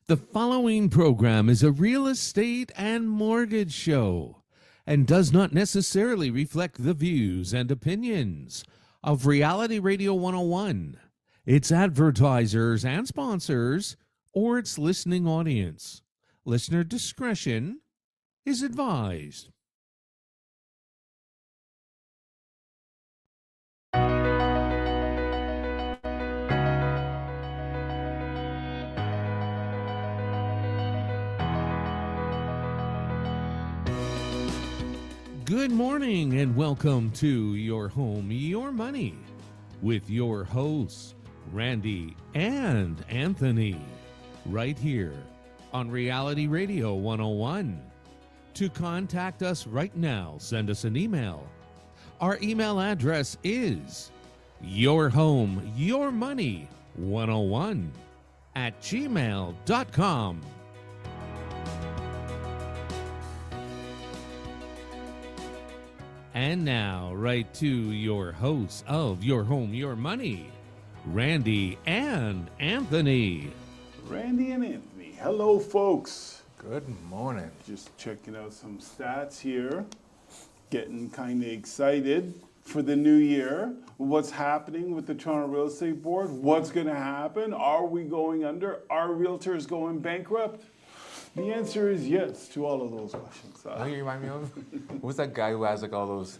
The following program is a real estate and mortgage show and does not necessarily reflect the views and opinions of Reality Radio 101, its advertisers and sponsors, or its listening audience. Listener discretion is advised. Good morning and welcome to Your Home, Your Money with your hosts, Randy and Anthony, right here on Reality Radio 101. To contact us right now, send us an email. Our email address is yourhomeyourmoney101@gmail.com. And now, right to your hosts of Your Home, Your Money, Randy and Anthony. Randy and Anthony. Hello, folks. Good morning. Just checking out some stats here. Getting kind of excited for the new year. What's happening with the Toronto Real Estate Board? What's going to happen? Are we going under? Are realtors going bankrupt? The answer is yes to all of those questions. You know what you remind me of? Who's that guy who has like all those?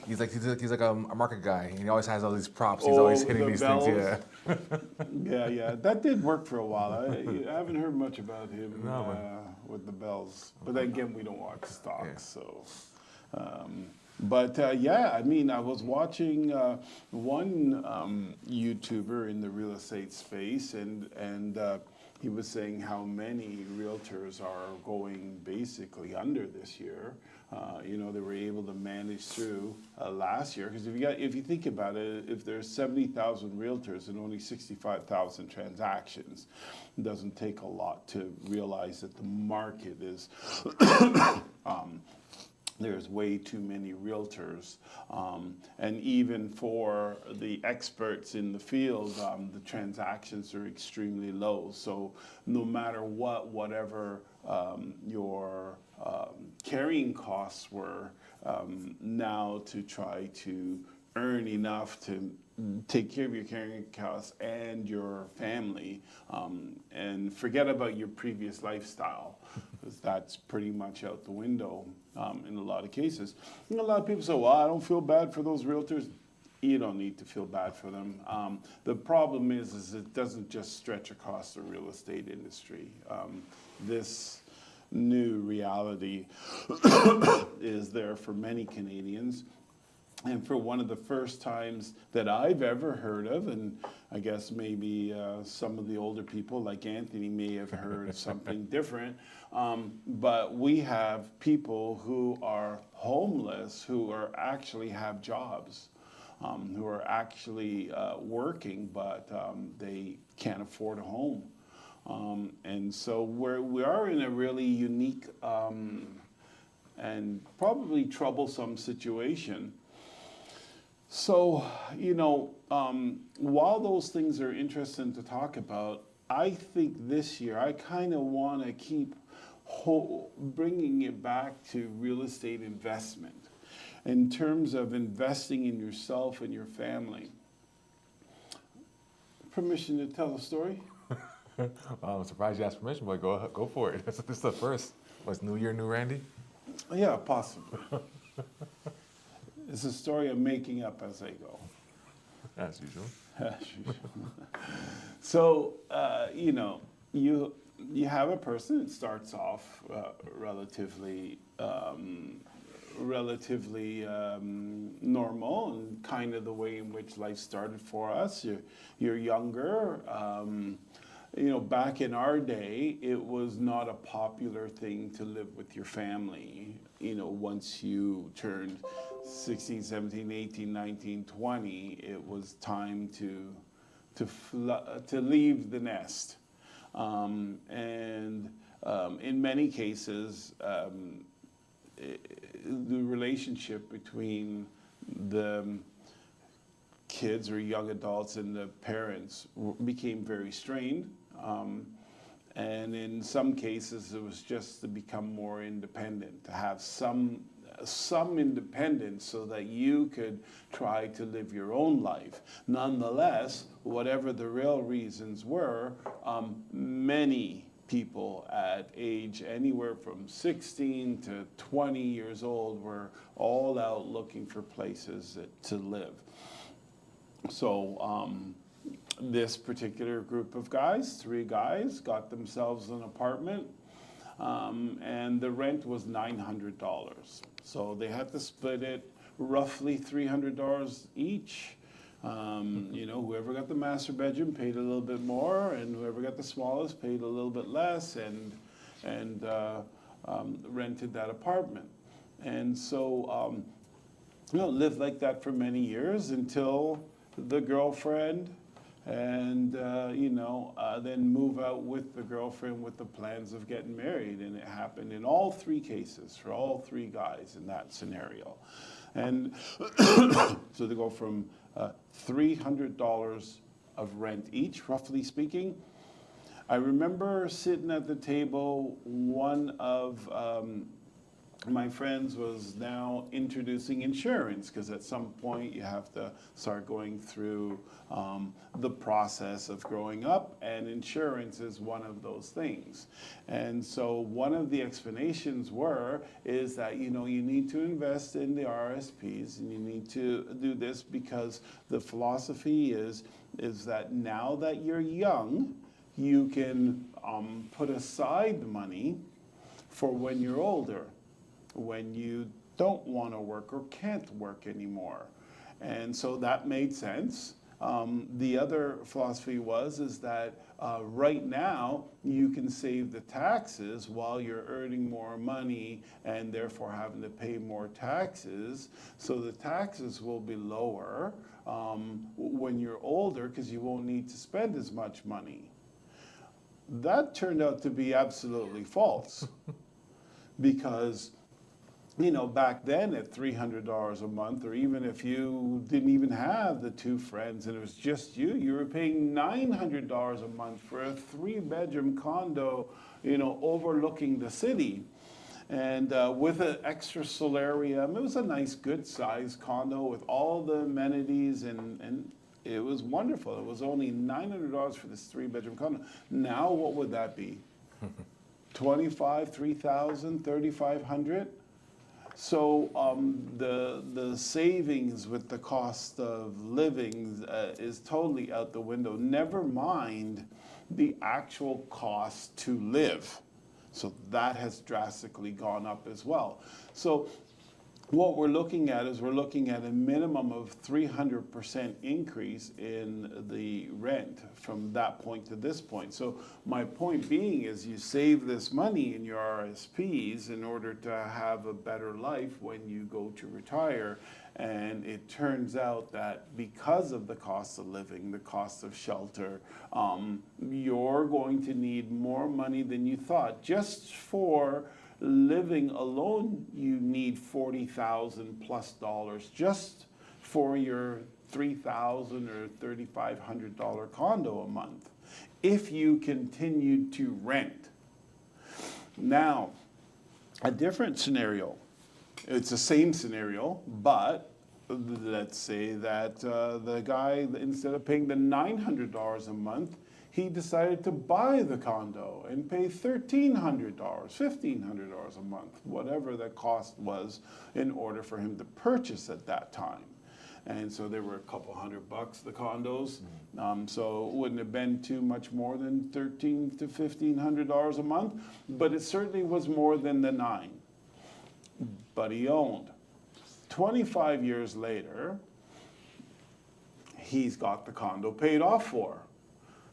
He's like a market guy, and he always has all these props. He's always hitting the these bells. things. Yeah. That did work for a while. I haven't heard much about him with the bells. But then again, we don't watch stocks, so. I was watching one YouTuber in the real estate space, and he was saying how many realtors are going basically under this year. They were able to manage through last year, because if you think about it, if there's 70,000 realtors and only 65,000 transactions, it doesn't take a lot to realize that the market is there's way too many realtors, and even for the experts in the field, the transactions are extremely low. So no matter whatever your carrying costs were, now to try to earn enough to take care of your carrying costs and your family, and forget about your previous lifestyle, because that's pretty much out the window in a lot of cases. And a lot of people say, well, I don't feel bad for those realtors. You don't need to feel bad for them. The problem is it doesn't just stretch across the real estate industry. This new reality is there for many Canadians. And for one of the first times that I've ever heard of, and I guess maybe some of the older people like Anthony may have heard something different, but we have people who are homeless who are actually have jobs, who are actually working, but they can't afford a home. And so we are in a really unique and probably troublesome situation. So, while those things are interesting to talk about, I think this year I kind of want to keep bringing it back to real estate investment in terms of investing in yourself and your family. Permission to tell a story? I'm surprised you asked permission, but go for it. This is the first. What's New Year, New Randy? Yeah, possibly. It's a story I'm making up as I go. As usual. So, you have a person that starts off relatively normal, and kind of the way in which life started for us. You're younger. Back in our day, it was not a popular thing to live with your family. Once you turned 16, 17, 18, 19, 20, it was time to leave the nest. In many cases, the relationship between the kids or young adults and the parents became very strained. And in some cases, it was just to become more independent, to have some independence so that you could try to live your own life. Nonetheless, whatever the real reasons were, many people at age anywhere from 16 to 20 years old were all out looking for places to live. So this particular group of guys, 3 guys, got themselves an apartment, and the rent was $900. So they had to split it roughly $300 each. You know, whoever got the master bedroom paid a little bit more, and whoever got the smallest paid a little bit less, and rented that apartment. And so, you know, lived like that for many years until the girlfriend, and you know, then move out with the girlfriend with the plans of getting married. And it happened in all 3 cases for all 3 guys in that scenario. And so they go from $300 of rent each, roughly speaking. I remember sitting at the table, one of my friends was now introducing insurance, because at some point you have to start going through the process of growing up, and insurance is one of those things. And so one of the explanations is that, you know, you need to invest in the RSPs, and you need to do this because the philosophy is that now that you're young, you can put aside money for when you're older, when you don't want to work or can't work anymore. And so that made sense. The other philosophy is that right now you can save the taxes while you're earning more money and therefore having to pay more taxes. So the taxes will be lower when you're older, because you won't need to spend as much money. That turned out to be absolutely false. Because, you know, back then at $300 a month, or even if you didn't even have the 2 friends and it was just you were paying $900 a month for a 3-bedroom condo, you know, overlooking the city. And with an extra solarium. It was a nice, good-sized condo with all the amenities, and it was wonderful. It was only $900 for this 3-bedroom condo. Now, what would that be? $25,000, $3,000, $3,500? So the savings with the cost of living is totally out the window. Never mind the actual cost to live. So that has drastically gone up as well. So what we're looking at is a minimum of 300% increase in the rent from that point to this point. So my point being is you save this money in your RSPs in order to have a better life when you go to retire. And it turns out that because of the cost of living, the cost of shelter, you're going to need more money than you thought. Just for living alone, you need $40,000 plus just for your $3,000 or $3,500 condo a month, if you continued to rent. Now, a different scenario. It's the same scenario, but let's say that the guy, instead of paying the $900 a month, he decided to buy the condo and pay $1,300, $1,500 a month, whatever the cost was in order for him to purchase at that time. And so they were a couple $100, the condos. So it wouldn't have been too much more than $1,300 to $1,500 a month, but it certainly was more than the $9,000. But he owned. 25 years later, he's got the condo paid off for.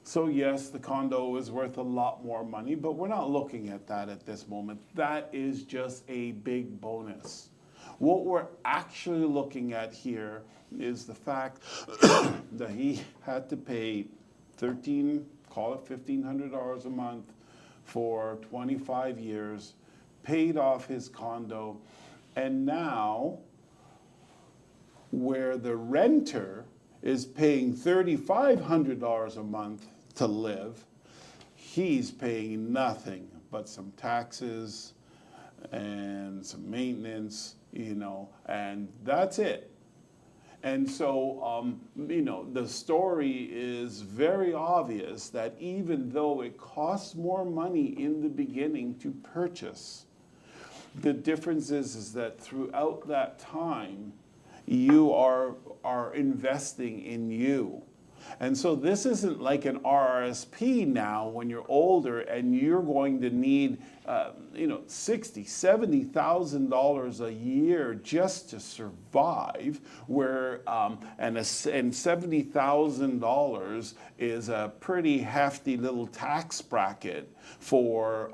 So yes, the condo is worth a lot more money, but we're not looking at that at this moment. That is just a big bonus. What we're actually looking at here is the fact that he had to pay call it $1,500 a month for 25 years, paid off his condo, and now where the renter is paying $3,500 a month to live, he's paying nothing but some taxes and some maintenance, and that's it. And so, the story is very obvious that even though it costs more money in the beginning to purchase, the difference is that throughout that time, you are investing in you. And so this isn't like an RRSP now when you're older and you're going to need, $60,000, $70,000 a year just to survive. Where and $70,000 is a pretty hefty little tax bracket for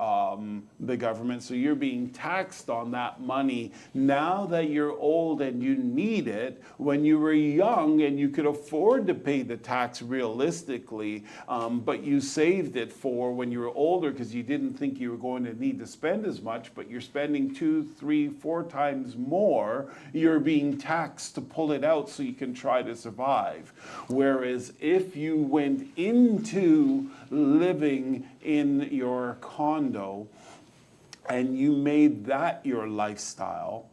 the government. So you're being taxed on that money now that you're old and you need it. When you were young and you could afford to pay the tax realistically, but you saved it for when you were older because you didn't think you were going to need to spend as much, but you're spending 2, 3, 4 times more, you're being taxed to pull it out so you can try to survive. Whereas if you went into living in your condo and you made that your lifestyle,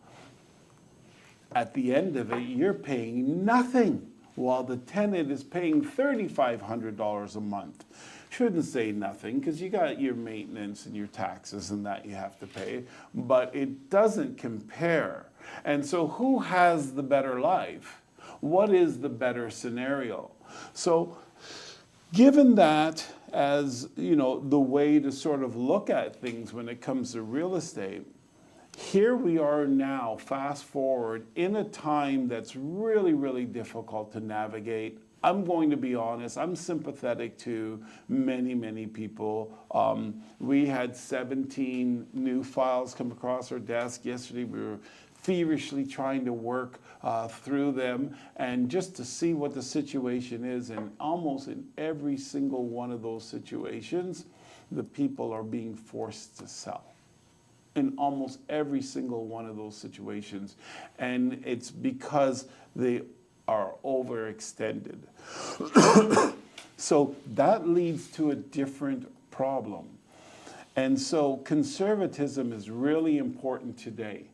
at the end of it, you're paying nothing, while the tenant is paying $3,500 a month. Shouldn't say nothing, because you got your maintenance and your taxes and that you have to pay, but it doesn't compare. And so who has the better life? What is the better scenario? So given that as, the way to sort of look at things when it comes to real estate, here we are now, fast forward, in a time that's really, really difficult to navigate. I'm going to be honest, I'm sympathetic to many, many people. We had 17 new files come across our desk yesterday. We were feverishly trying to work through them and just to see what the situation is. And almost in every single one of those situations, the people are being forced to sell. In almost every single one of those situations. And it's because they are overextended. So that leads to a different problem. And so conservatism is really important today.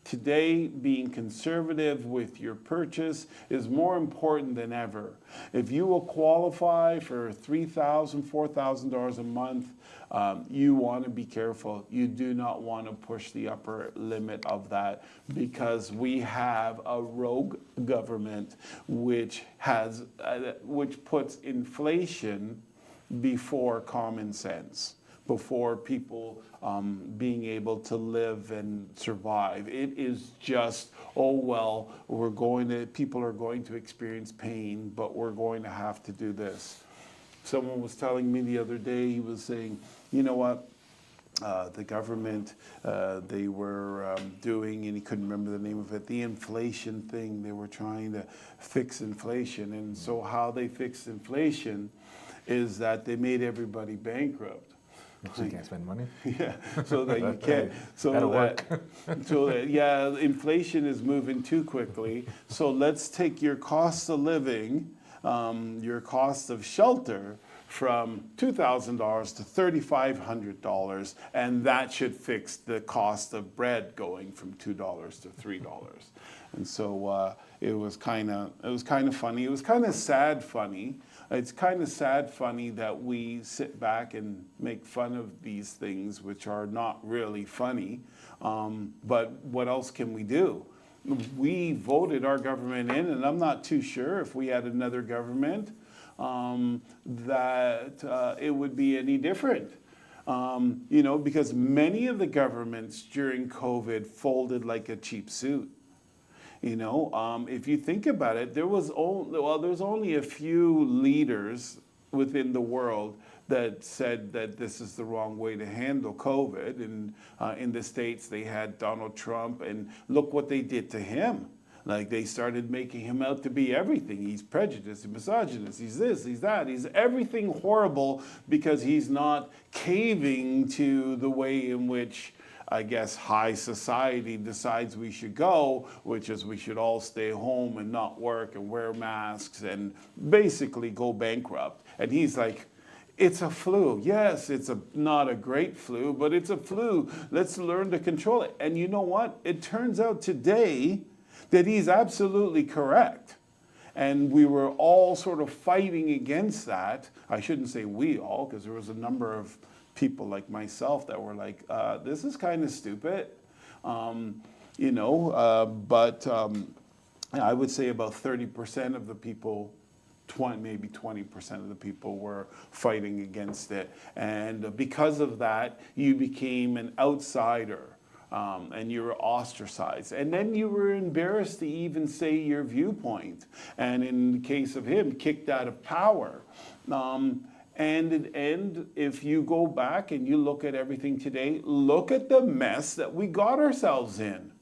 Today, being conservative with your purchase is more important than ever. If you will qualify for $3,000, $4,000 a month, you want to be careful. You do not want to push the upper limit of that, because we have a rogue government which puts inflation before common sense, before people being able to live and survive. It is just, people are going to experience pain, but we're going to have to do this. Someone was telling me the other day, he was saying, you know what, the government, they were doing, and he couldn't remember the name of it, the inflation thing. They were trying to fix inflation. And so how they fixed inflation is that they made everybody bankrupt. So you can't spend money? Yeah, so that you can't. Inflation is moving too quickly. So let's take your cost of living, your cost of shelter, from $2,000 to $3,500, and that should fix the cost of bread going from $2 to $3. And so it was kind of funny. It was kind of sad funny. It's kind of sad funny that we sit back and make fun of these things, which are not really funny. But what else can we do? We voted our government in, and I'm not too sure if we had another government that it would be any different. Because many of the governments during COVID folded like a cheap suit. If you think about it, there's only a few leaders within the world that said that this is the wrong way to handle COVID. And in the States, they had Donald Trump, and look what they did to him. Like, they started making him out to be everything. He's prejudiced, he's misogynist, he's this, he's that, he's everything horrible, because he's not caving to the way in which, I guess, high society decides we should go, which is we should all stay home and not work and wear masks and basically go bankrupt. And he's like, It's a flu. Yes, it's not a great flu, but it's a flu. Let's learn to control it. And you know what? It turns out today that he's absolutely correct. And we were all sort of fighting against that. I shouldn't say we all, because there was a number of people like myself that were like, this is kind of stupid. But I would say about 30% of the people, maybe 20% of the people were fighting against it. And because of that, you became an outsider. And you were ostracized. And then you were embarrassed to even say your viewpoint. And in the case of him, kicked out of power. And if you go back and you look at everything today, look at the mess that we got ourselves in.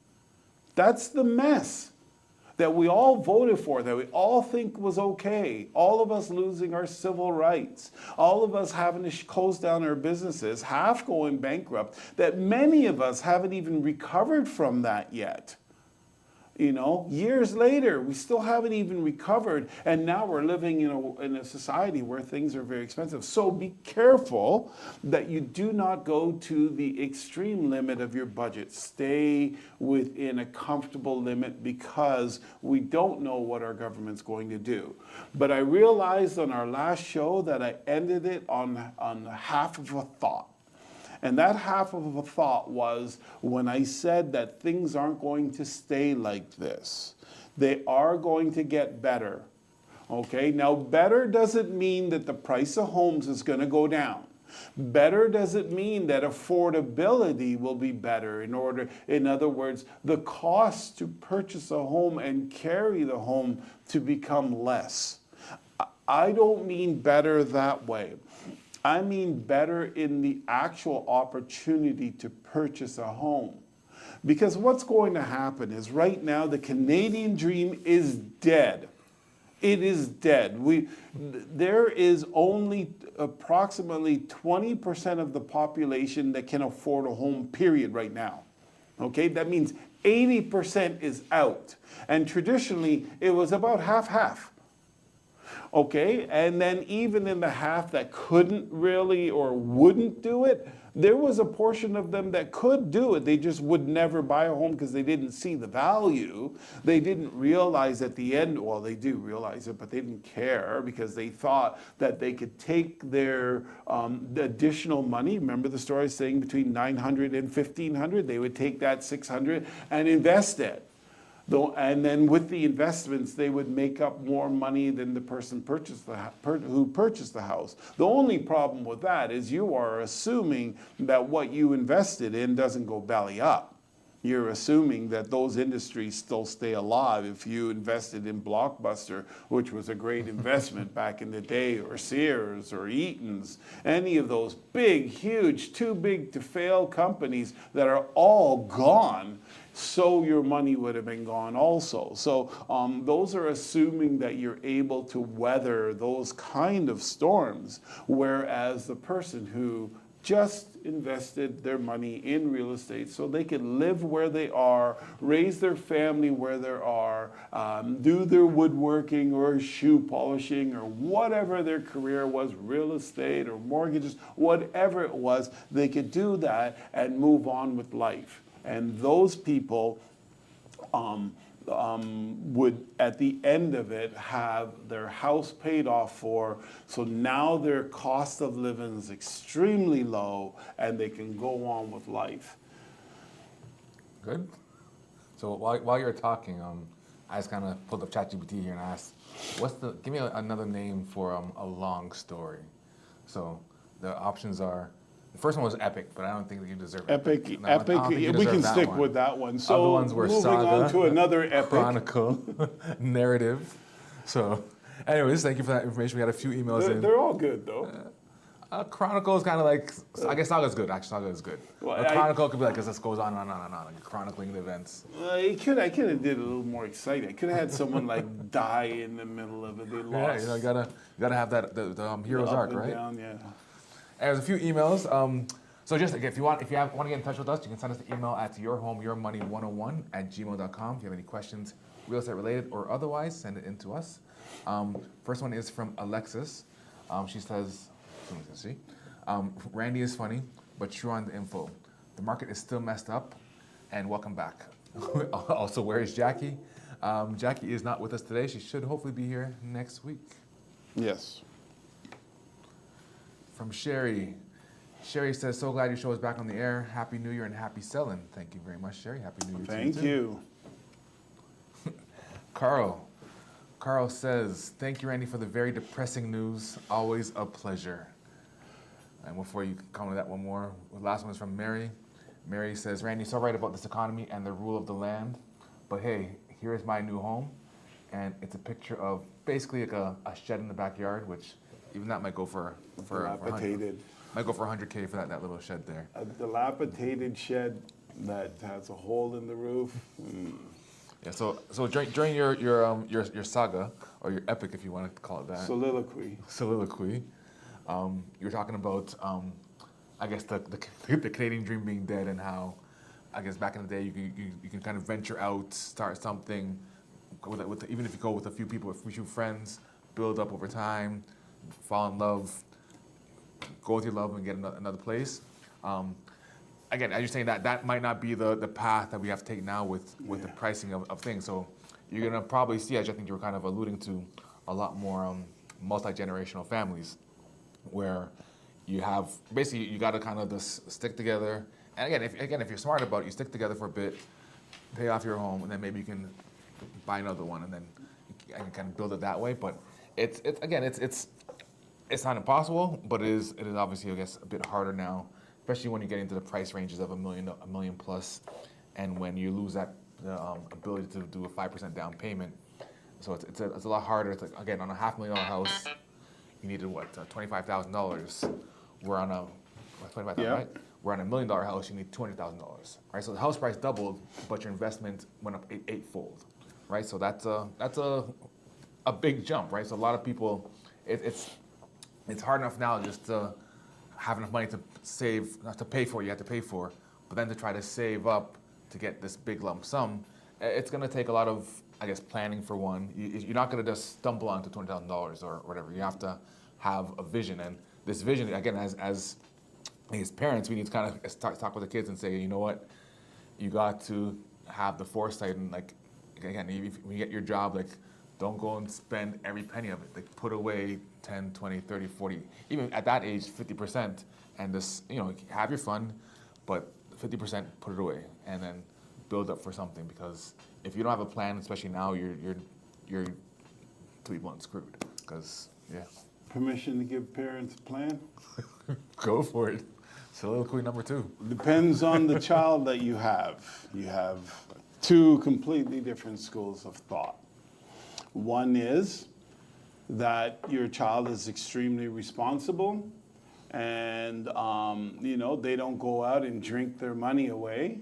That's the mess that we all voted for, that we all think was okay. All of us losing our civil rights, all of us having to close down our businesses, half going bankrupt, that many of us haven't even recovered from that yet. You know, years later, we still haven't even recovered, and now we're living in a society where things are very expensive. So be careful that you do not go to the extreme limit of your budget. Stay within a comfortable limit, because we don't know what our government's going to do. But I realized on our last show that I ended it on half of a thought. And that half of a thought was when I said that things aren't going to stay like this. They are going to get better. Okay, now better doesn't mean that the price of homes is going to go down. Better doesn't mean that affordability will be better. In other words, the cost to purchase a home and carry the home to become less. I don't mean better that way. I mean better in the actual opportunity to purchase a home. Because what's going to happen is right now the Canadian dream is dead. It is dead. There is only approximately 20% of the population that can afford a home, period, right now. Okay, that means 80% is out. And traditionally, it was about half-half. Okay, and then even in the half that couldn't really or wouldn't do it, there was a portion of them that could do it. They just would never buy a home because they didn't see the value. They didn't realize at the end, well, they do realize it, but they didn't care because they thought that they could take their additional money. Remember the story saying between $900 and $1,500, they would take that $600 and invest it. And then with the investments, they would make up more money than the person who purchased the house. The only problem with that is you are assuming that what you invested in doesn't go belly up. You're assuming that those industries still stay alive. If you invested in Blockbuster, which was a great investment back in the day, or Sears or Eaton's, any of those big, huge, too big to fail companies that are all gone, so your money would have been gone also. So those are assuming that you're able to weather those kind of storms, whereas the person who just invested their money in real estate so they can live where they are, raise their family where they are, do their woodworking or shoe polishing or whatever their career was, real estate or mortgages, whatever it was, they could do that and move on with life. And those people would, at the end of it, have their house paid off for. So now their cost of living is extremely low, and they can go on with life. Good. So while you're talking, I just kind of pulled up ChatGPT here and asked, give me another name for a long story. So the options are. The first one was epic, but I don't think that you deserve it. Epic. We can stick with that one. So other ones were moving saga, on to another epic. Chronicle, narrative. So, anyways, thank you for that information. We had a few emails in. They're all good, though. Chronicle is kind of like, I guess saga is good. Actually, saga is good. Well, Chronicle could be like, because this goes on and on and on, like chronicling the events. I could have did it a little more exciting. I could have had someone like die in the middle of it. They lost. Yeah, you gotta have that the hero's arc, right? Down, yeah. And there's a few emails. So just if you want to get in touch with us, you can send us an email at yourhomeyourmoney101@gmail.com. If you have any questions, real estate related or otherwise, send it in to us. First one is from Alexis. She says, See, Randy is funny, but true on the info. The market is still messed up, and welcome back. Also, where is Jackie? Jackie is not with us today. She should hopefully be here next week. Yes. From Sherry. Sherry says, so glad your show is back on the air. Happy New Year and happy selling. Thank you very much, Sherry. Happy New Year Thank to you. you. Carl. Carl says, thank you, Randy, for the very depressing news. Always a pleasure. And before you comment on that one more, the last one is from Mary. Mary says, Randy, so right about this economy and the rule of the land. But hey, here is my new home. And it's a picture of basically like a shed in the backyard, which even that might go for Dilapidated. might go for 100K for that little shed there. A dilapidated shed that has a hole in the roof. Yeah. So during your saga or your epic, if you want to call it that, soliloquy, you were talking about I guess the Canadian dream being dead and how I guess back in the day you can kind of venture out, start something, even if you go with a few people, a few friends, build up over time, fall in love, go with your love and get another place. Again, as you're saying, that might not be the path that we have to take now with the pricing of things. So you're gonna probably see, as I think you were kind of alluding to, a lot more multi-generational families where you have basically you got to kind of just stick together. And again, if you're smart about it, you stick together for a bit, pay off your home, and then maybe you can buy another one, and then you can kind of build it that way. But it's not impossible, but it is obviously, I guess, a bit harder now, especially when you get into the price ranges of a million plus, and when you lose that ability to do a 5% down payment. So it's a lot harder. It's like, again, on a $500,000 house, you needed what, $25,000. We're on a 25,000, Yeah. right? We're on $1 million house, you need $200,000, right? So the house price doubled, but your investment went up eightfold, right? So that's a big jump, right? So a lot of people, it's hard enough now just to have enough money to save, not to pay for what you have to pay for, but then to try to save up to get this big lump sum. It's going to take a lot of, I guess, planning for one. You're not going to just stumble onto $20,000 or whatever. You have to have a vision, and this vision, again, as parents, we need to kind of start talk with the kids and say, you know what, you got to have the foresight, and like, again, if you get your job, like, don't go and spend every penny of it. Like, put away 10, 20, 30, 40, even at that age, 50%, and just, have your fun, but 50% put it away, and then build up for something, because if you don't have a plan, especially now, you're to be blunt, screwed, because, yeah. Permission to give parents a plan? Go for it. Soliloquy number 2. Depends on the child that you have. You have two completely different schools of thought. One is that your child is extremely responsible and, they don't go out and drink their money away.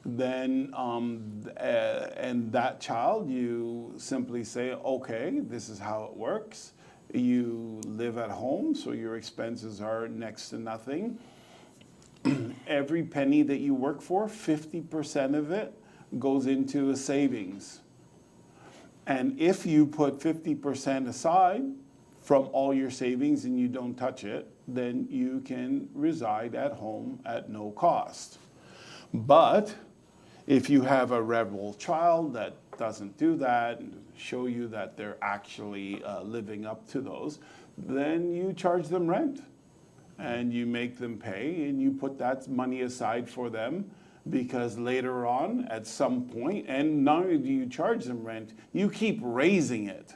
Then, and that child, you simply say, okay, this is how it works. You live at home, so your expenses are next to nothing. Every penny that you work for, 50% of it goes into a savings. And if you put 50% aside from all your savings and you don't touch it, then you can reside at home at no cost. But if you have a rebel child that doesn't do that and show you that they're actually living up to those, then you charge them rent and you make them pay and you put that money aside for them, because later on at some point, and not only do you charge them rent, you keep raising it.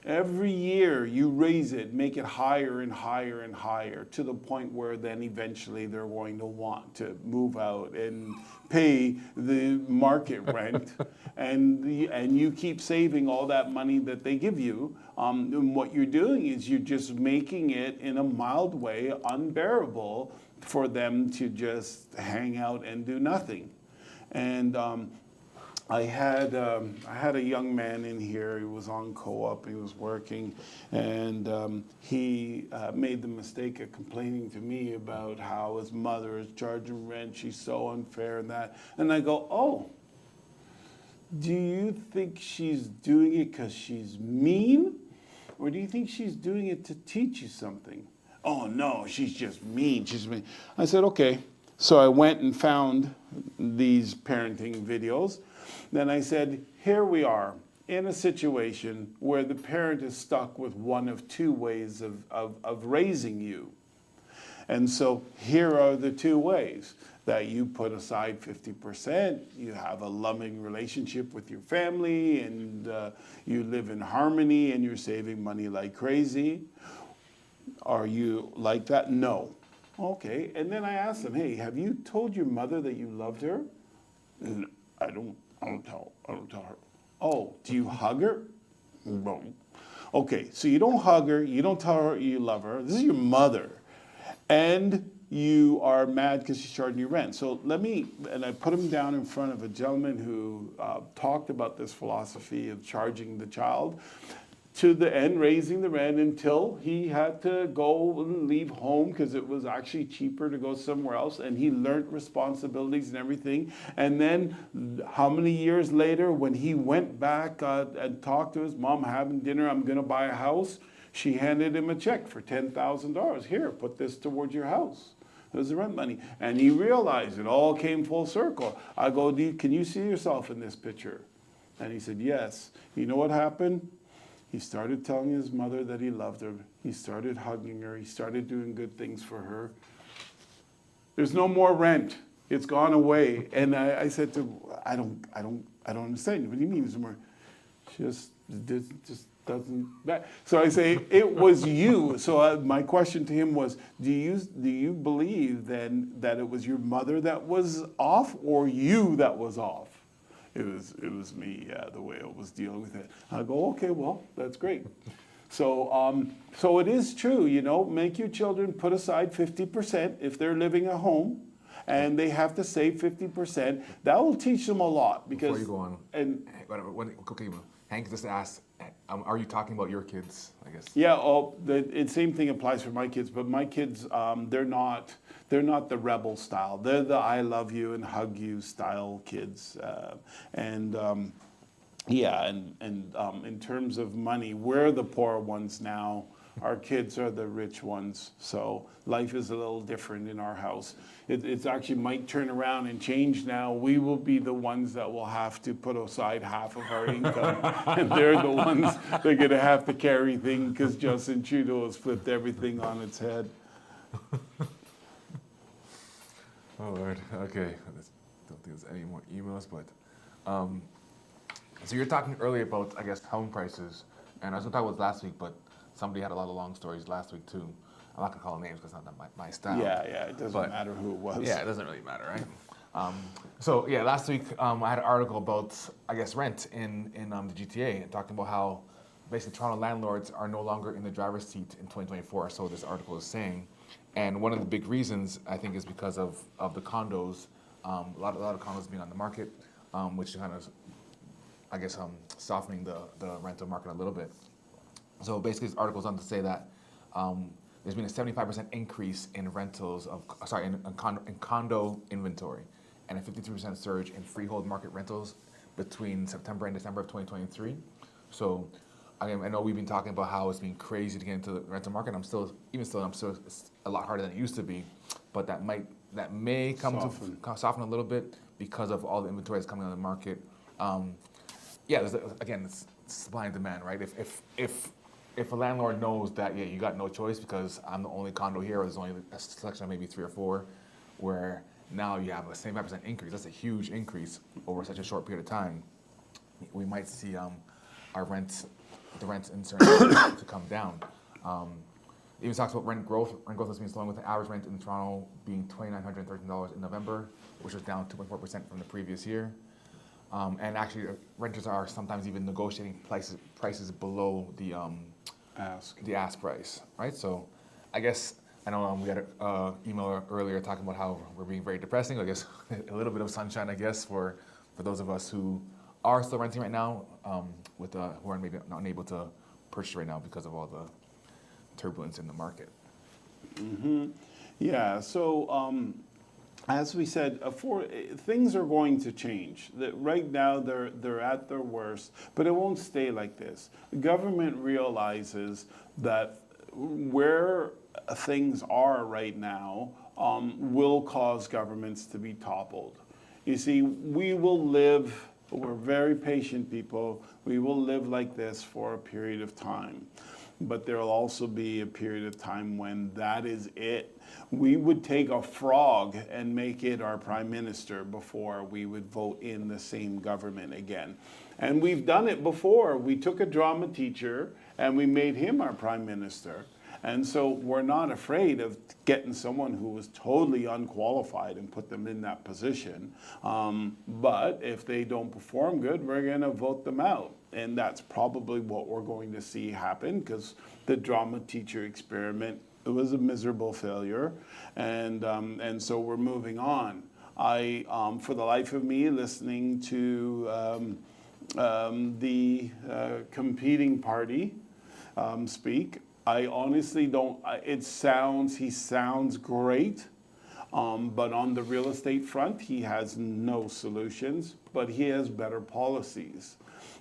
Every year you raise it, make it higher and higher and higher, to the point where then eventually they're going to want to move out and pay the market rent. And you keep saving all that money that they give you. And what you're doing is you're just making it, in a mild way, unbearable for them to just hang out and do nothing. And I had a young man in here. He was on co-op. He was working, and he made the mistake of complaining to me about how his mother is charging rent. She's so unfair and that. And I go, oh, do you think she's doing it because she's mean, Or do you think she's doing it to teach you something? Oh, no, she's just mean. She's mean. I said, okay. So I went and found these parenting videos. Then I said, here we are in a situation where the parent is stuck with one of two ways of raising you. And so here are the two ways that you put aside 50%, you have a loving relationship with your family, and you live in harmony, and you're saving money like crazy. Are you like that? No. Okay. And then I asked them, hey, have you told your mother that you loved her? And I don't tell her. Oh, do you hug her? No. Okay, so you don't hug her, you don't tell her you love her. This is your mother. And you are mad because she's charging you rent. So and I put him down in front of a gentleman who talked about this philosophy of charging the child to the end, raising the rent until he had to go and leave home because it was actually cheaper to go somewhere else. And he learned responsibilities and everything. And then how many years later, when he went back and talked to his mom, having dinner, I'm going to buy a house, she handed him a check for $10,000. Here, put this towards your house. It was the rent money. And he realized it all came full circle. I go, can you see yourself in this picture? And he said, yes. You know what happened? He started telling his mother that he loved her. He started hugging her. He started doing good things for her. There's no more rent. It's gone away. And I said to him, I don't understand. What do you mean there's no more? Just doesn't. So I say, it was you. So my question to him was, do you believe then that it was your mother that was off or you that was off? It was me, yeah, the way I was dealing with it. I go, okay, well, that's great. So so it is true, make your children put aside 50% if they're living at home, and they have to save 50%. That will teach them a lot because. Before you go on, okay, Hank just asked, are you talking about your kids? I guess. Yeah, the same thing applies for my kids, but my kids, they're not the rebel style. They're the I love you and hug you style kids. Yeah, and in terms of money, we're the poor ones now. Our kids are the rich ones. So life is a little different in our house. It's actually might turn around and change now. We will be the ones that will have to put aside half of our income. And they're the ones that are going to have to carry things because Justin Trudeau has flipped everything on its head. Oh, Lord. Okay. I don't think there's any more emails, but so you're talking earlier about, I guess, home prices. And I was going to talk about this last week, but somebody had a lot of long stories last week, too. I'm not going to call names because it's not my style. Yeah, it doesn't matter who it was. Yeah, it doesn't really matter, right? So, yeah, last week I had an article about, I guess, rent in the GTA, and talking about how basically Toronto landlords are no longer in the driver's seat in 2024, so this article is saying. And one of the big reasons, I think, is because of the condos, a lot of condos being on the market, which kind of, I guess, softening the rental market a little bit. So basically, this article is on to say that there's been a 75% increase in rentals in condo inventory, and a 53% surge in freehold market rentals between September and December of 2023. So I know we've been talking about how it's been crazy to get into the rental market. I'm still it's a lot harder than it used to be, but that may soften a little bit because of all the inventory that's coming on the market. It's supply and demand, right? If a landlord knows that, you got no choice because I'm the only condo here, or there's only a selection of maybe 3 or 4, where now you have a 75% increase. That's a huge increase over such a short period of time. We might see the rents in certain areas to come down. It even talks about rent growth. Rent growth has been slowing, with the average rent in Toronto being $2,913 in November, which was down 2.4% from the previous year. And actually, renters are sometimes even negotiating prices below the ask price, right? So, I guess I know we had an email earlier talking about how we're being very depressing. I guess a little bit of sunshine, I guess, for those of us who are still renting right now, who are maybe not able to purchase right now because of all the turbulence in the market. Mm-hmm. Yeah. So as we said, things are going to change. Right now, they're at their worst, but it won't stay like this. The government realizes that where things are right now will cause governments to be toppled. You see, we will live. We're very patient people. We will live like this for a period of time. But there will also be a period of time when that is it. We would take a frog and make it our prime minister before we would vote in the same government again. And we've done it before. We took a drama teacher and we made him our prime minister. And so we're not afraid of getting someone who was totally unqualified and put them in that position. But if they don't perform good, we're going to vote them out. And that's probably what we're going to see happen, because the drama teacher experiment, it was a miserable failure. And so we're moving on. For the life of me, listening to the competing party speak, I honestly don't, he sounds great, but on the real estate front, he has no solutions, but he has better policies.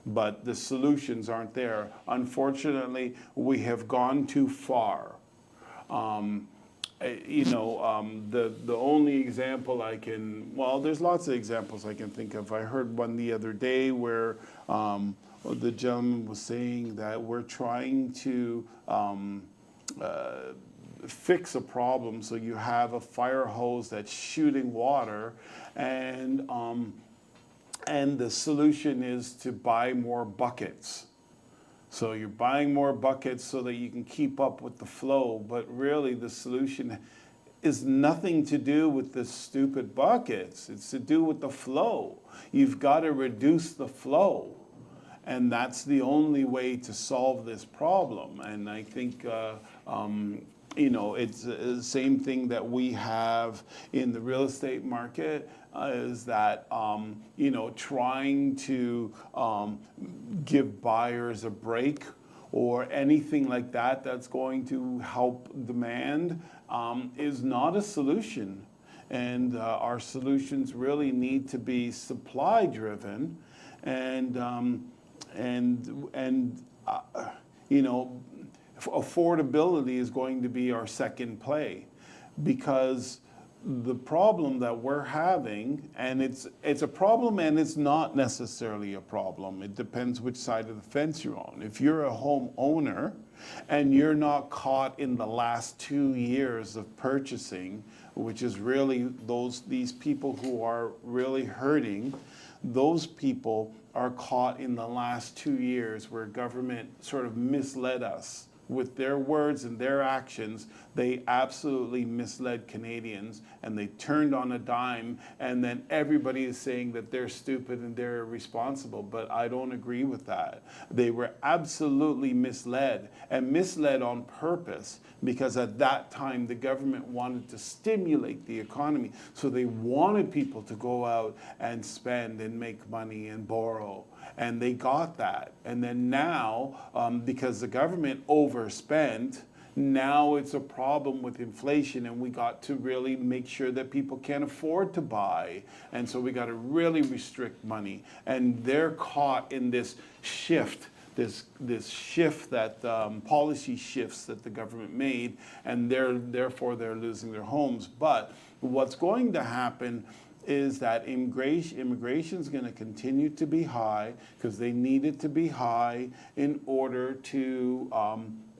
But the solutions aren't there. Unfortunately, we have gone too far. The only example there's lots of examples I can think of. I heard one the other day where the gentleman was saying that we're trying to fix a problem. So you have a fire hose that's shooting water, and the solution is to buy more buckets. So you're buying more buckets so that you can keep up with the flow, but really the solution is nothing to do with the stupid buckets. It's to do with the flow. You've got to reduce the flow. And that's the only way to solve this problem. And I think, it's the same thing that we have in the real estate market, is that, trying to give buyers a break or anything like that that's going to help demand is not a solution. And our solutions really need to be supply driven, affordability is going to be our second play, because the problem that we're having, and it's a problem and it's not necessarily a problem. It depends which side of the fence you're on. If you're a homeowner and you're not caught in the last 2 years of purchasing, which is really these people who are really hurting, those people are caught in the last 2 years where government sort of misled us with their words and their actions. They absolutely misled Canadians, and they turned on a dime, and then everybody is saying that they're stupid and they're irresponsible, but I don't agree with that. They were absolutely misled, and misled on purpose, because at that time the government wanted to stimulate the economy, so they wanted people to go out and spend and make money and borrow. And they got that. And then now, because the government overspent, now it's a problem with inflation, and we got to really make sure that people can't afford to buy. And so we got to really restrict money. And they're caught in this shift, this shift that policy shifts that the government made, and therefore they're losing their homes. But what's going to happen is that immigration is going to continue to be high, because they need it to be high in order to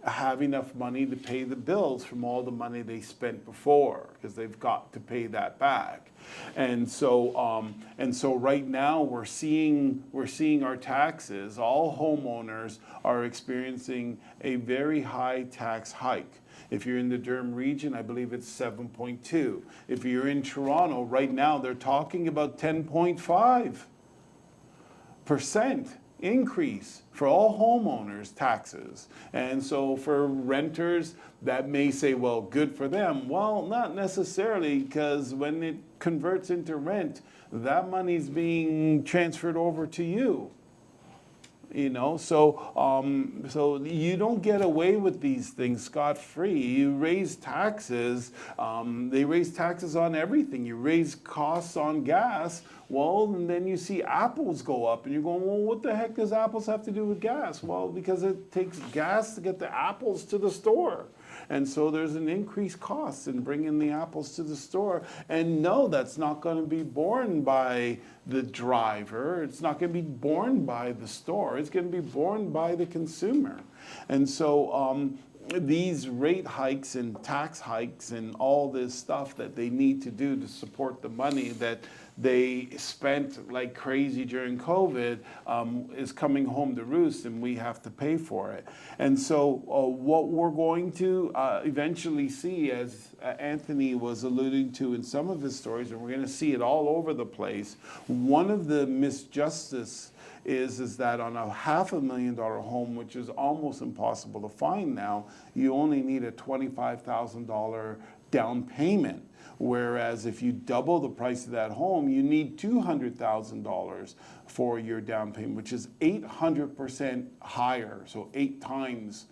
have enough money to pay the bills from all the money they spent before, because they've got to pay that back. And so right now we're seeing our taxes. All homeowners are experiencing a very high tax hike. If you're in the Durham region, I believe it's 7.2. If you're in Toronto, right now they're talking about 10.5% increase for all homeowners' taxes. And so for renters, that may say, well, good for them. Well, not necessarily, because when it converts into rent, that money's being transferred over to you. So you don't get away with these things scot-free. You raise taxes. They raise taxes on everything. You raise costs on gas. Well, and then you see apples go up, and you're going, well, what the heck does apples have to do with gas? Well, because it takes gas to get the apples to the store. And so there's an increased cost in bringing the apples to the store. And no, that's not going to be borne by the driver. It's not going to be borne by the store. It's going to be borne by the consumer. And so these rate hikes and tax hikes and all this stuff that they need to do to support the money that they spent like crazy during COVID is coming home to roost, and we have to pay for it. And so what we're going to eventually see, as Anthony was alluding to in some of his stories, and we're going to see it all over the place, one of the misjustice is that on a $500,000 home, which is almost impossible to find now, you only need a $25,000 down payment. Whereas if you double the price of that home, you need $200,000 for your down payment, which is 800% higher, so 8 times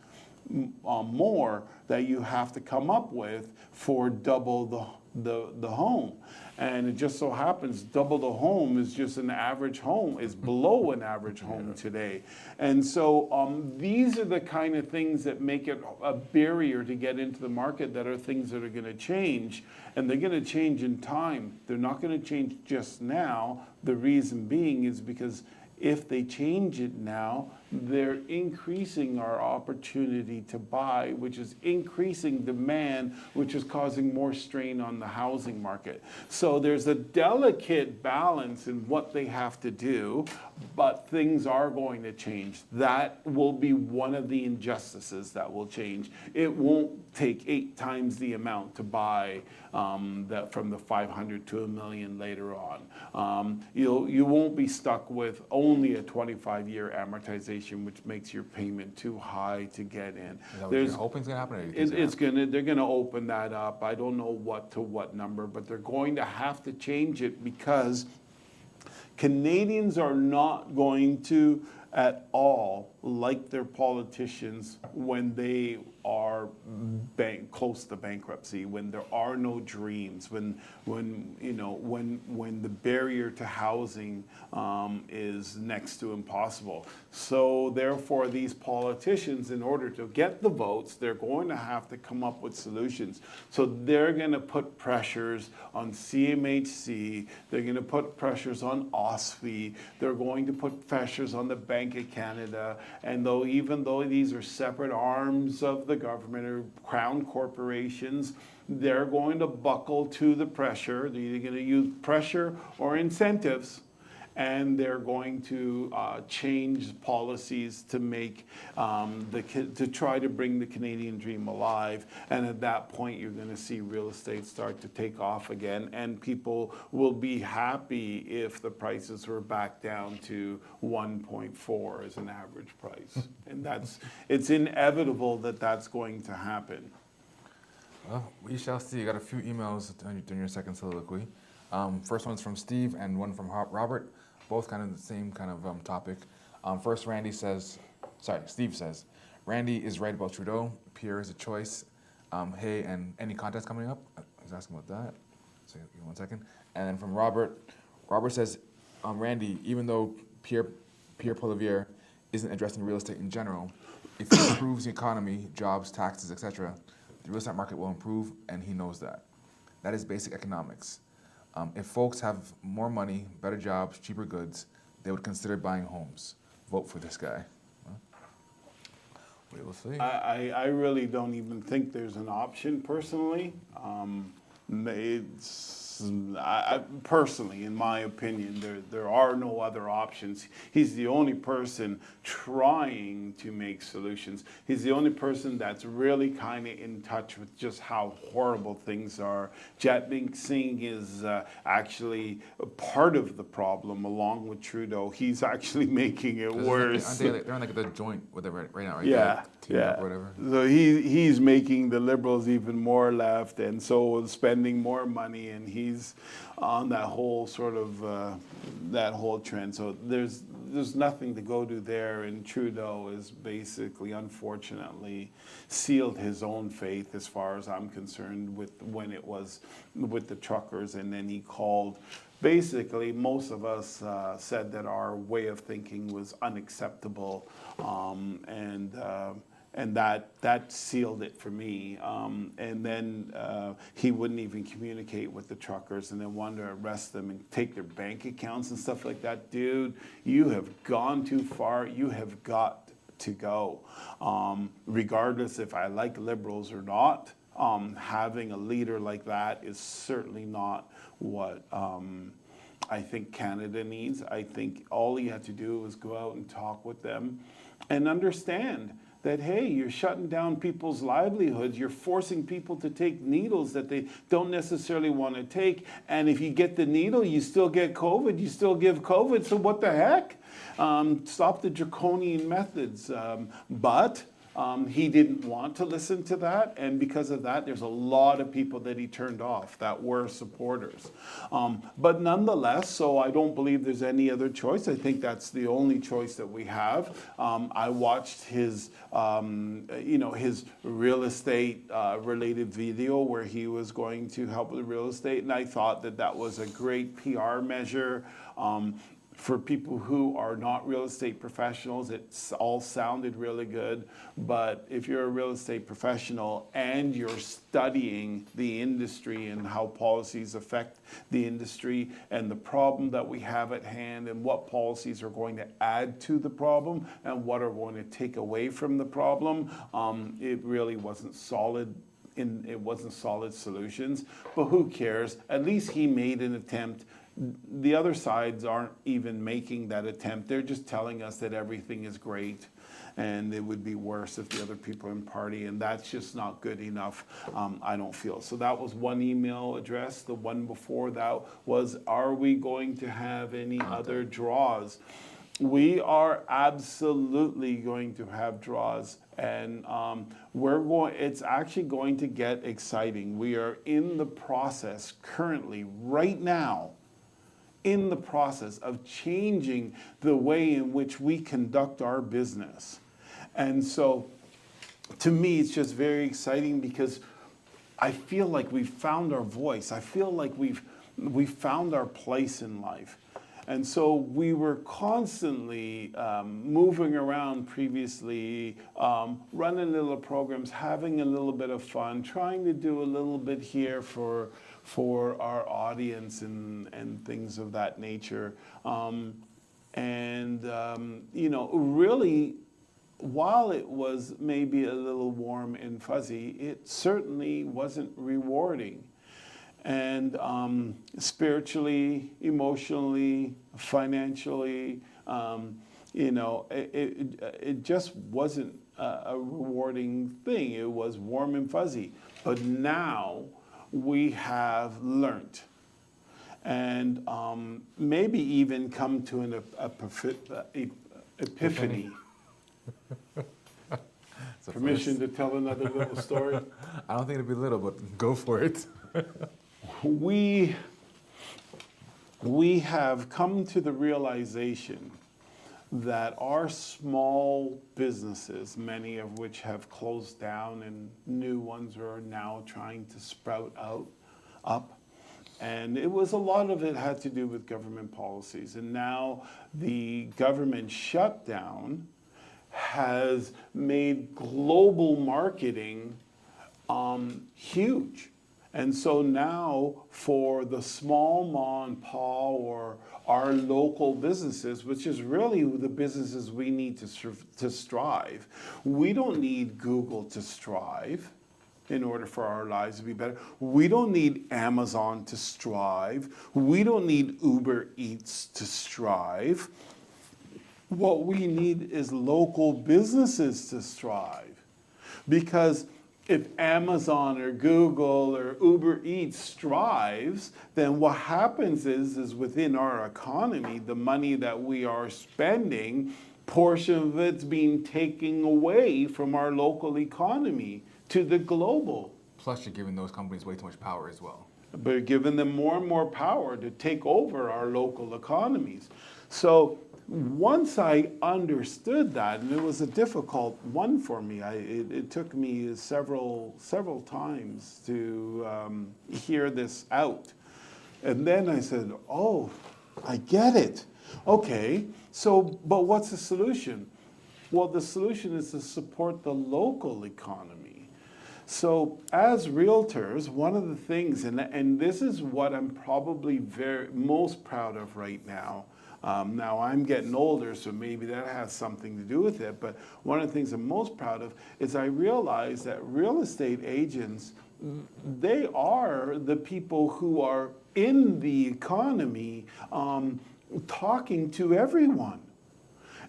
more that you have to come up with for double the home. And it just so happens double the home is just an average home, is below an average home today. And so these are the kind of things that make it a barrier to get into the market, that are things that are going to change. And they're going to change in time. They're not going to change just now. The reason being is because if they change it now, they're increasing our opportunity to buy, which is increasing demand, which is causing more strain on the housing market. So there's a delicate balance in what they have to do, but things are going to change. That will be one of the injustices that will change. It won't take 8 times the amount to buy from the 500 to $1 million later on. You won't be stuck with only a 25-year amortization, which makes your payment too high to get in. Is that what you're hoping is going to happen? They're going to open that up. I don't know what number, but they're going to have to change it, because Canadians are not going to at all like their politicians when they are close to bankruptcy, when there are no dreams, when the barrier to housing is next to impossible. So therefore, these politicians, in order to get the votes, they're going to have to come up with solutions. So they're going to put pressures on CMHC. They're going to put pressures on OSFI. They're going to put pressures on the Bank of Canada. And even though these are separate arms of the government or crown corporations, they're going to buckle to the pressure. They're either going to use pressure or incentives, and they're going to change policies to make to try to bring the Canadian dream alive. And at that point, you're going to see real estate start to take off again, and people will be happy if the prices were back down to 1.4 as an average price. And it's inevitable that that's going to happen. Well, we shall see. You got a few emails during your second soliloquy. First one's from Steve and one from Robert, both kind of the same kind of topic. First, Steve says, Randy is right about Trudeau. Pierre is a choice. Hey, and any contest coming up? He's asking about that. So give me 1 second. And then from Robert says, Randy, even though Pierre Poilievre isn't addressing real estate in general, if he improves the economy, jobs, taxes, etc., the real estate market will improve, and he knows that. That is basic economics. If folks have more money, better jobs, cheaper goods, they would consider buying homes. Vote for this guy. We will see. I really don't even think there's an option personally. Personally, in my opinion, there are no other options. He's the only person trying to make solutions. He's the only person that's really kind of in touch with just how horrible things are. Jagmeet Singh is actually a part of the problem, along with Trudeau. He's actually making it worse. They're on like the joint with it right now, right? Yeah. Or whatever. So he's making the Liberals even more left, and so spending more money, and he's on that whole sort of that whole trend. So there's there's nothing to go to there, and Trudeau is basically, unfortunately, sealed his own fate as far as I'm concerned with when it was with the truckers, and then he called. Basically, most of us said that our way of thinking was unacceptable, and that sealed it for me. And then he wouldn't even communicate with the truckers, and then wanted to arrest them and take their bank accounts and stuff like that. Dude, you have gone too far. You have got to go. Regardless if I like liberals or not, having a leader like that is certainly not what I think Canada needs. I think all he had to do was go out and talk with them and understand that, hey, you're shutting down people's livelihoods. You're forcing people to take needles that they don't necessarily want to take. And if you get the needle, you still get COVID. You still give COVID. So what the heck? Stop the draconian methods. But he didn't want to listen to that, and because of that, there's a lot of people that he turned off that were supporters. But nonetheless, so I don't believe there's any other choice. I think that's the only choice that we have. I watched his, his real estate related video where he was going to help with real estate, and I thought that that was a great PR measure. For people who are not real estate professionals, it all sounded really good. But if you're a real estate professional and you're studying the industry and how policies affect the industry and the problem that we have at hand and what policies are going to add to the problem and what are going to take away from the problem, it really wasn't solid. It wasn't solid solutions, but who cares? At least he made an attempt. The other sides aren't even making that attempt. They're just telling us that everything is great and it would be worse if the other people are in party, and that's just not good enough, I don't feel. So that was one email address. The one before that was, are we going to have any other draws? We are absolutely going to have draws, and it's actually going to get exciting. We are in the process currently, right now, in the process of changing the way in which we conduct our business. And so to me, it's just very exciting because I feel like we've found our voice. I feel like we've found our place in life. And so we were constantly moving around previously, running little programs, having a little bit of fun, trying to do a little bit here for our audience and things of that nature. Really, while it was maybe a little warm and fuzzy, it certainly wasn't rewarding. And spiritually, emotionally, financially, it just wasn't a rewarding thing. It was warm and fuzzy. But now we have learned and maybe even come to an epiphany. Permission to tell another little story? I don't think it'd be little, but go for it. We have come to the realization that our small businesses, many of which have closed down and new ones are now trying to sprout up. And a lot of it had to do with government policies. And now the government shutdown has made global marketing huge. And so now for the small mom and pop or our local businesses, which is really the businesses we need to strive, we don't need Google to strive in order for our lives to be better. We don't need Amazon to strive. We don't need Uber Eats to strive. What we need is local businesses to strive. Because if Amazon or Google or Uber Eats strives, then what happens is within our economy, the money that we are spending, portion of it's being taken away from our local economy to the global. Plus, you're giving those companies way too much power as well. But giving them more and more power to take over our local economies. So once I understood that, and it was a difficult one for me, it took me several times to hear this out. And then I said, oh, I get it. Okay, so, but what's the solution? Well, the solution is to support the local economy. So as realtors, one of the things, and this is what I'm probably most proud of right now. Now I'm getting older, so maybe that has something to do with it, but one of the things I'm most proud of is I realize that real estate agents, they are the people who are in the economy talking to everyone.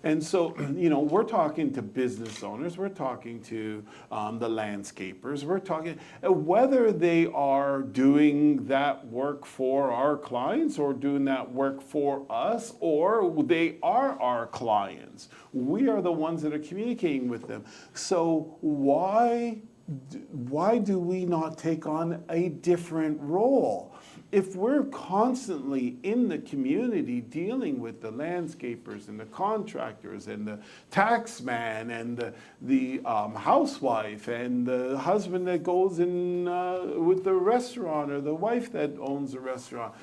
And so, you know, we're talking to business owners, we're talking to the landscapers, we're talking, whether they are doing that work for our clients or doing that work for us, or they are our clients. We are the ones that are communicating with them. So why do we not take on a different role? If we're constantly in the community dealing with the landscapers and the contractors and the taxman and the housewife and the husband that goes in with the restaurant or the wife that owns the restaurant,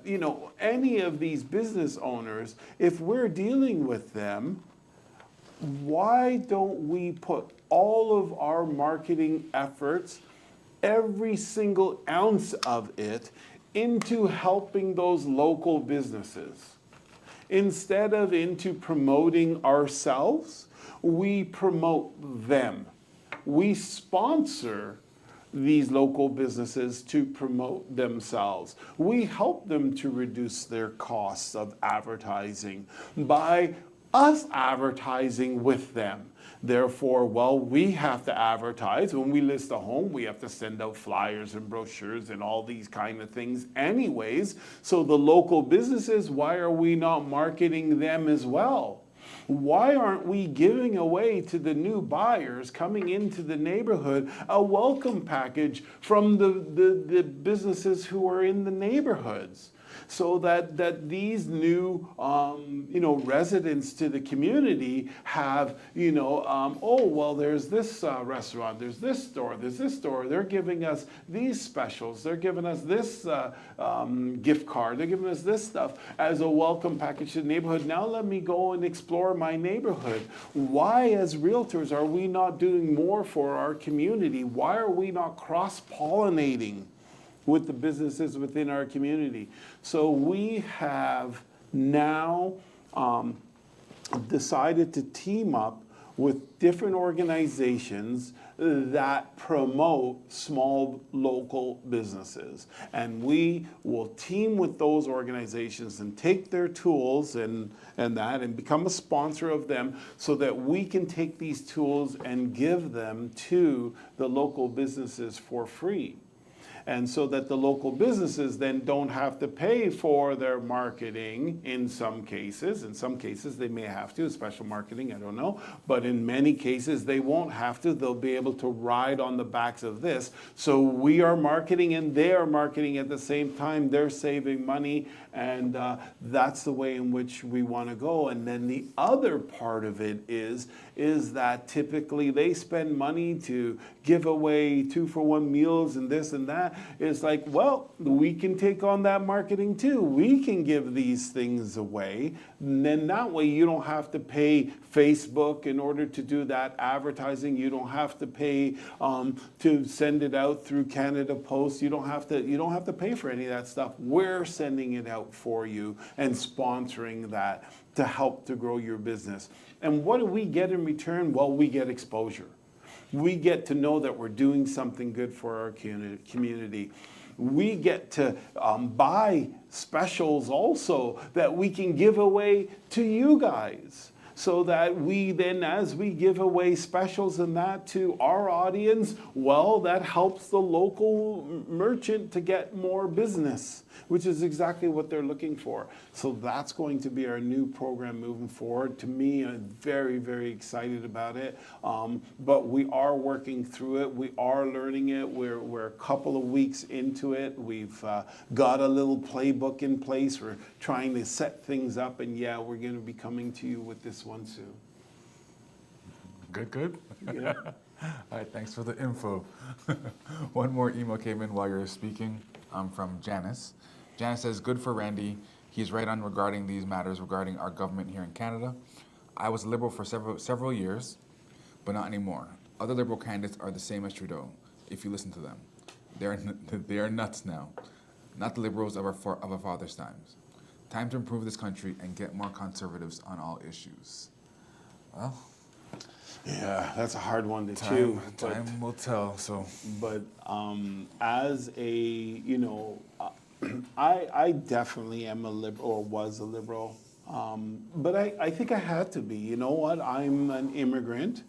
you know, any of these business owners, if we're dealing with them, why don't we put all of our marketing efforts, every single ounce of it, into helping those local businesses? Instead of into promoting ourselves, we promote them. We sponsor these local businesses to promote themselves. We help them to reduce their costs of advertising by us advertising with them. Therefore, well, we have to advertise. When we list a home, we have to send out flyers and brochures and all these kind of things anyways. So the local businesses, why are we not marketing them as well? Why aren't we giving away to the new buyers coming into the neighborhood a welcome package from the businesses who are in the neighborhoods? So that these new, you know, residents to the community have, you know, oh, well, there's this restaurant, there's this store, they're giving us these specials, they're giving us this gift card, they're giving us this stuff as a welcome package to the neighborhood. Now let me go and explore my neighborhood. Why, as realtors, are we not doing more for our community? Why are we not cross-pollinating with the businesses within our community? So we have now decided to team up with different organizations that promote small local businesses. And we will team with those organizations and take their tools and become a sponsor of them so that we can take these tools and give them to the local businesses for free. And so that the local businesses then don't have to pay for their marketing in some cases. In some cases they may have to, special marketing, I don't know. But in many cases they won't have to. They'll be able to ride on the backs of this. So we are marketing and they are marketing at the same time. They're saving money, and that's the way in which we want to go. And then the other part of it is that typically they spend money to give away 2-for-1 meals and this and that. It's like, well, we can take on that marketing too. We can give these things away. And then that way you don't have to pay Facebook in order to do that advertising. You don't have to pay to send it out through Canada Post. You don't have to pay for any of that stuff. We're sending it out for you and sponsoring that to help to grow your business. And what do we get in return? Well, we get exposure. We get to know that we're doing something good for our community. We get to buy specials also that we can give away to you guys. so that we then, as we give away specials and that to our audience, well, that helps the local merchant to get more business, which is exactly what they're looking for. So that's going to be our new program moving forward. To me, I'm very, very excited about it. But we are working through it. We are learning it. We're a couple of weeks into it. We've got a little playbook in place. We're trying to set things up, and yeah, we're going to be coming to you with this one soon. Good, good. Yeah. All right, thanks for the info. One more email came in while you were speaking from Janice. Janice says, good for Randy. He's right on regarding these matters regarding our government here in Canada. I was a Liberal for several years, but not anymore. Other Liberal candidates are the same as Trudeau, if you listen to them. They are nuts now, not the Liberals of our father's times. Time to improve this country and get more Conservatives on all issues. Well, Yeah, that's a hard one to chew. time will tell. So, But as a, you know, I definitely am a liberal, or was a liberal. But I think I had to be. You know what? I'm an immigrant.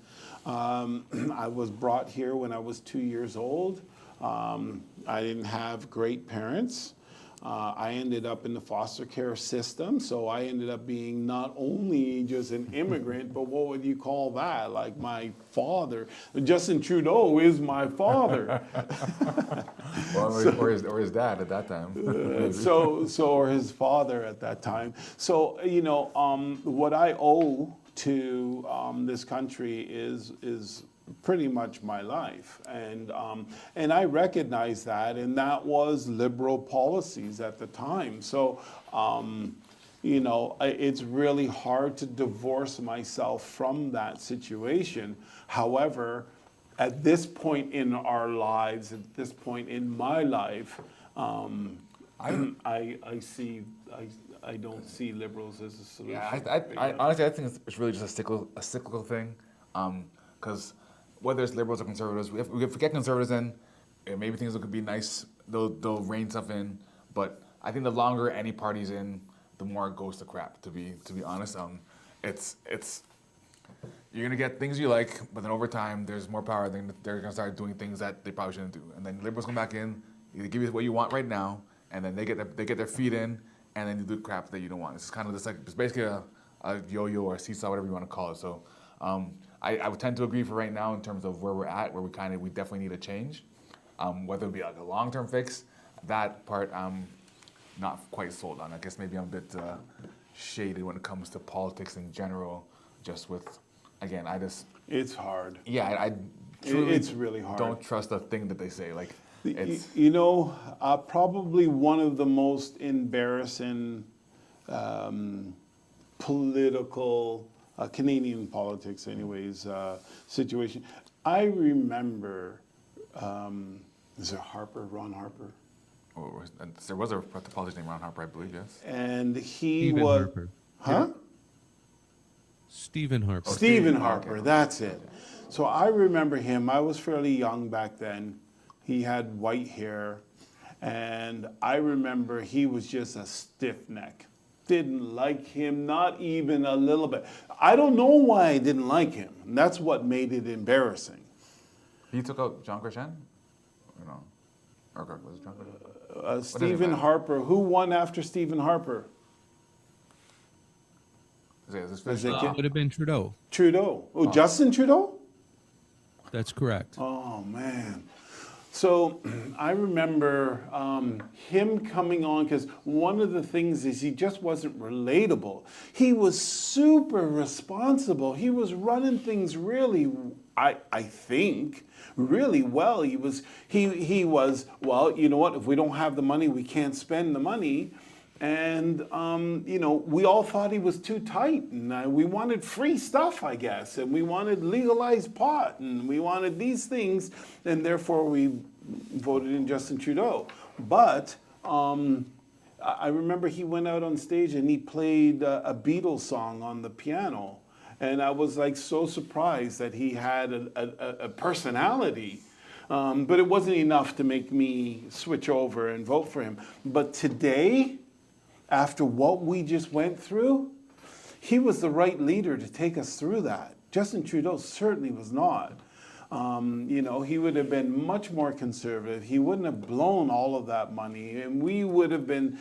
I was brought here when I was 2 years old. I didn't have great parents. I ended up in the foster care system, so I ended up being not only just an immigrant, but what would you call that? Like my father. Justin Trudeau is my father. or his dad at that time. Or his father at that time. So, you know, what I owe to this country is pretty much my life, and I recognize that, and that was liberal policies at the time. So, you know, it's really hard to divorce myself from that situation. However, at this point in our lives, at this point in my life, I don't see liberals as a solution. Yeah, I honestly I think it's really just a cyclical thing, because whether it's Liberals or Conservatives, if we get Conservatives in, maybe things could be nice. They'll rein stuff in, but I think the longer any party's in, the more it goes to crap. To be honest, it's you're gonna get things you like, but then over time, there's more power. Then they're gonna start doing things that they probably shouldn't do, and then Liberals come back in, they give you what you want right now, and then they get their feet in, and then you do crap that you don't want. It's kind of just like it's basically a yo-yo or a seesaw, whatever you want to call it. So. I would tend to agree for right now in terms of where we're at, where we definitely need a change. Whether it be like a long-term fix, that part I'm not quite sold on. I guess maybe I'm a bit shaded when it comes to politics in general. Just with, again, It's hard. Yeah, I truly It's really hard. don't trust a thing that they say. Like it's You know, probably one of the most embarrassing political. Canadian politics, anyways, situation. I remember, is it Ron Harper? there was a politician named Ron Harper, I believe. Yes. And he Stephen was, Harper. huh? Stephen Harper. Stephen Stephen, Harper, okay. that's it. So I remember him. I was fairly young back then. He had white hair, and I remember he was just a stiff neck. Didn't like him, not even a little bit. I don't know why I didn't like him. And that's what made it embarrassing. He took out John Grisham? No. Or was it John Grisham? Stephen Harper. Who won after Stephen Harper? Is Is it It would have been Trudeau. Trudeau. Oh, Justin Trudeau? That's correct. Oh, man. So I remember him coming on, because one of the things is he just wasn't relatable. He was super responsible. He was running things really, I think, really well. He was, well, you know what, if we don't have the money, we can't spend the money. And, you know, we all thought he was too tight, and we wanted free stuff, I guess, and we wanted legalized pot, and we wanted these things, and therefore we voted in Justin Trudeau. But I remember he went out on stage and he played a Beatles song on the piano, and I was like so surprised that he had a personality. But it wasn't enough to make me switch over and vote for him. But today, after what we just went through, he was the right leader to take us through that. Justin Trudeau certainly was not. He would have been much more conservative. He wouldn't have blown all of that money, and we would have been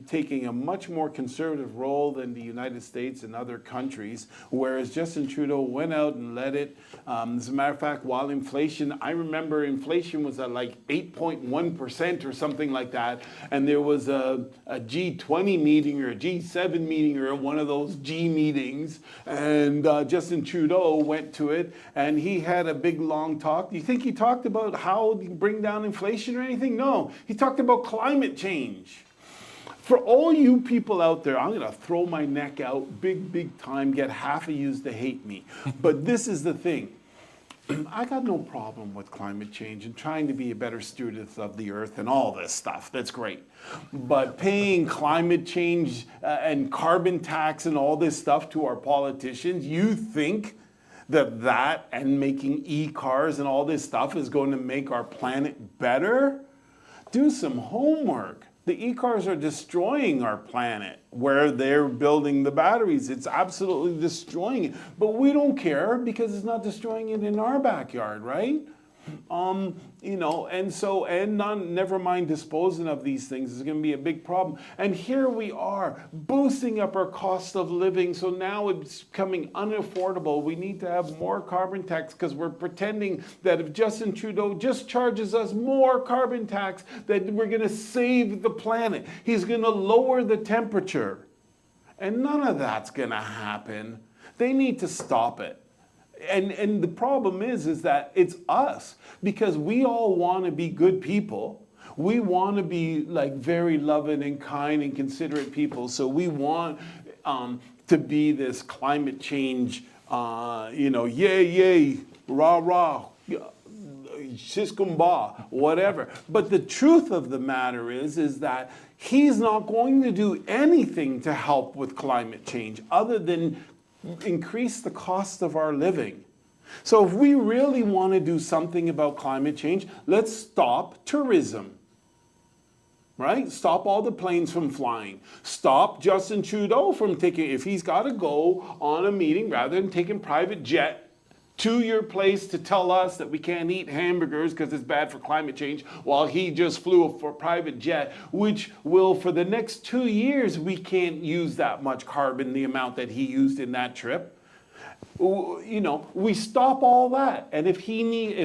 taking a much more conservative role than the United States and other countries, whereas Justin Trudeau went out and let it. As a matter of fact, while inflation, I remember inflation was at like 8.1% or something like that, and there was a G20 meeting or a G7 meeting or one of those G meetings, and Justin Trudeau went to it, and he had a big long talk. Do you think he talked about how to bring down inflation or anything? No, he talked about climate change. For all you people out there, I'm going to throw my neck out big time, get half of yous to hate me. But this is the thing. I got no problem with climate change and trying to be a better steward of the earth and all this stuff. That's great. But paying climate change and carbon tax and all this stuff to our politicians, you think that and making e-cars and all this stuff is going to make our planet better? Do some homework. The e-cars are destroying our planet where they're building the batteries. It's absolutely destroying it. But we don't care because it's not destroying it in our backyard, right? Never mind disposing of these things is going to be a big problem. And here we are boosting up our cost of living. So now it's becoming unaffordable. We need to have more carbon tax because we're pretending that if Justin Trudeau just charges us more carbon tax, that we're going to save the planet. He's going to lower the temperature. And none of that's going to happen. They need to stop it. And the problem is that it's us, because we all want to be good people. We want to be like very loving and kind and considerate people. So we want to be this climate change, yay, rah, siskumba, whatever. But the truth of the matter is that he's not going to do anything to help with climate change other than increase the cost of our living. So if we really want to do something about climate change, let's stop tourism. Right? Stop all the planes from flying. Stop Justin Trudeau from taking, if he's got to go on a meeting, rather than taking private jet to your place to tell us that we can't eat hamburgers because it's bad for climate change, while he just flew a private jet, which will, for the next 2 years, we can't use that much carbon, the amount that he used in that trip. We stop all that. And if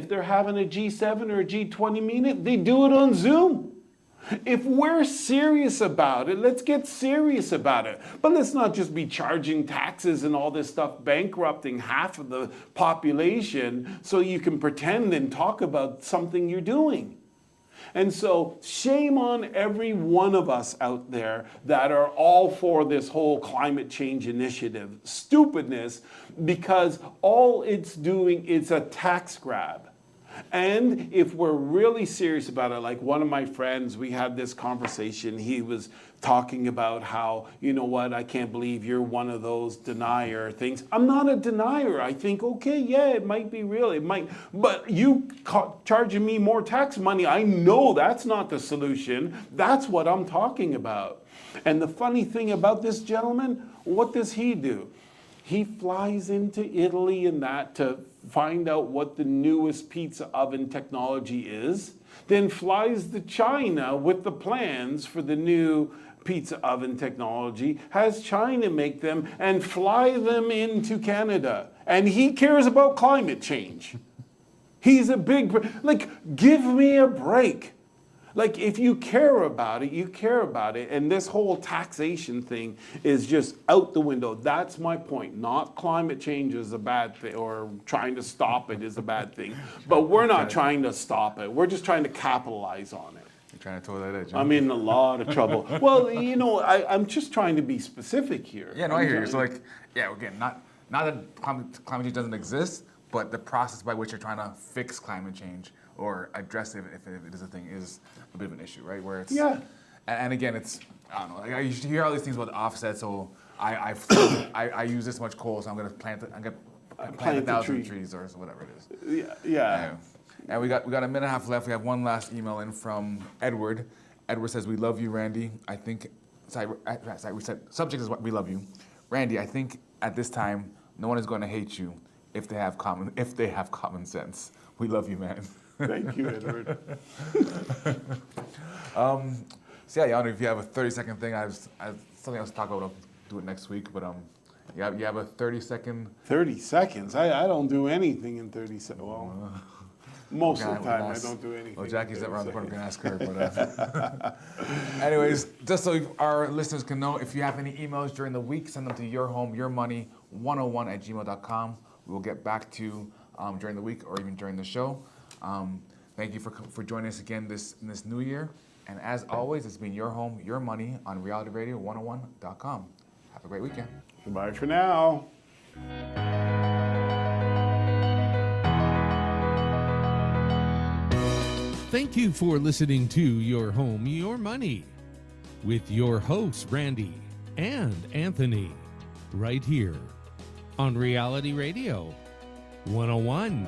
they're having a G7 or a G20 meeting, they do it on Zoom. If we're serious about it, let's get serious about it. But let's not just be charging taxes and all this stuff, bankrupting half of the population so you can pretend and talk about something you're doing. And so shame on every one of us out there that are all for this whole climate change initiative. Stupidness, because all it's doing is a tax grab. And if we're really serious about it, like one of my friends, we had this conversation, he was talking about how, you know what, I can't believe you're one of those denier things. I'm not a denier. I think, okay, yeah, it might be real, it might, but you charging me more tax money, I know that's not the solution. That's what I'm talking about. And the funny thing about this gentleman, what does he do? He flies into Italy and that to find out what the newest pizza oven technology is, then flies to China with the plans for the new pizza oven technology, has China make them and fly them into Canada. And he cares about climate change. He's a big, give me a break. Like, if you care about it, you care about it. And this whole taxation thing is just out the window. That's my point. Not climate change is a bad thing, or trying to stop it is a bad thing. But we're not trying to stop it. We're just trying to capitalize on it. You're trying to toe that edge. Huh? I'm in a lot of trouble. Well, I'm just trying to be specific here. Yeah, no, I hear you. So, again, not that climate change doesn't exist, but the process by which you're trying to fix climate change or address it if it is a thing is a bit of an issue, right? Where it's and again, it's, I don't know. Like, I used to hear all these things about the offset. So I use this much coal, so I'm gonna plant 1,000 trees or whatever it is. Yeah. And we got a minute and a half left. We have one last email in from Edward. Edward says, "We love you, Randy. I think." Sorry, we said subject is what we love you. Randy, I think at this time, no one is going to hate you if they have common sense. We love you, man. Thank you, Edward. So yeah, Yana, if you have a 30-second thing, I have something else to talk about. I'll do it next week. But you have a 30-second. 30 seconds? I don't do anything in 30 seconds. Well, most of the time I don't do anything. Well, Jackie's up around the corner. We're going to ask her. But anyways, just so our listeners can know, if you have any emails during the week, send them to yourhomeyourmoney101@gmail.com. We will get back to you during the week or even during the show. Thank you for joining us again in this new year. And as always, it's been Your Home, Your Money on realityradio101.com. Have a great weekend. Goodbye for now. Thank you for listening to Your Home, Your Money with your hosts, Randy and Anthony, right here on Reality Radio 101.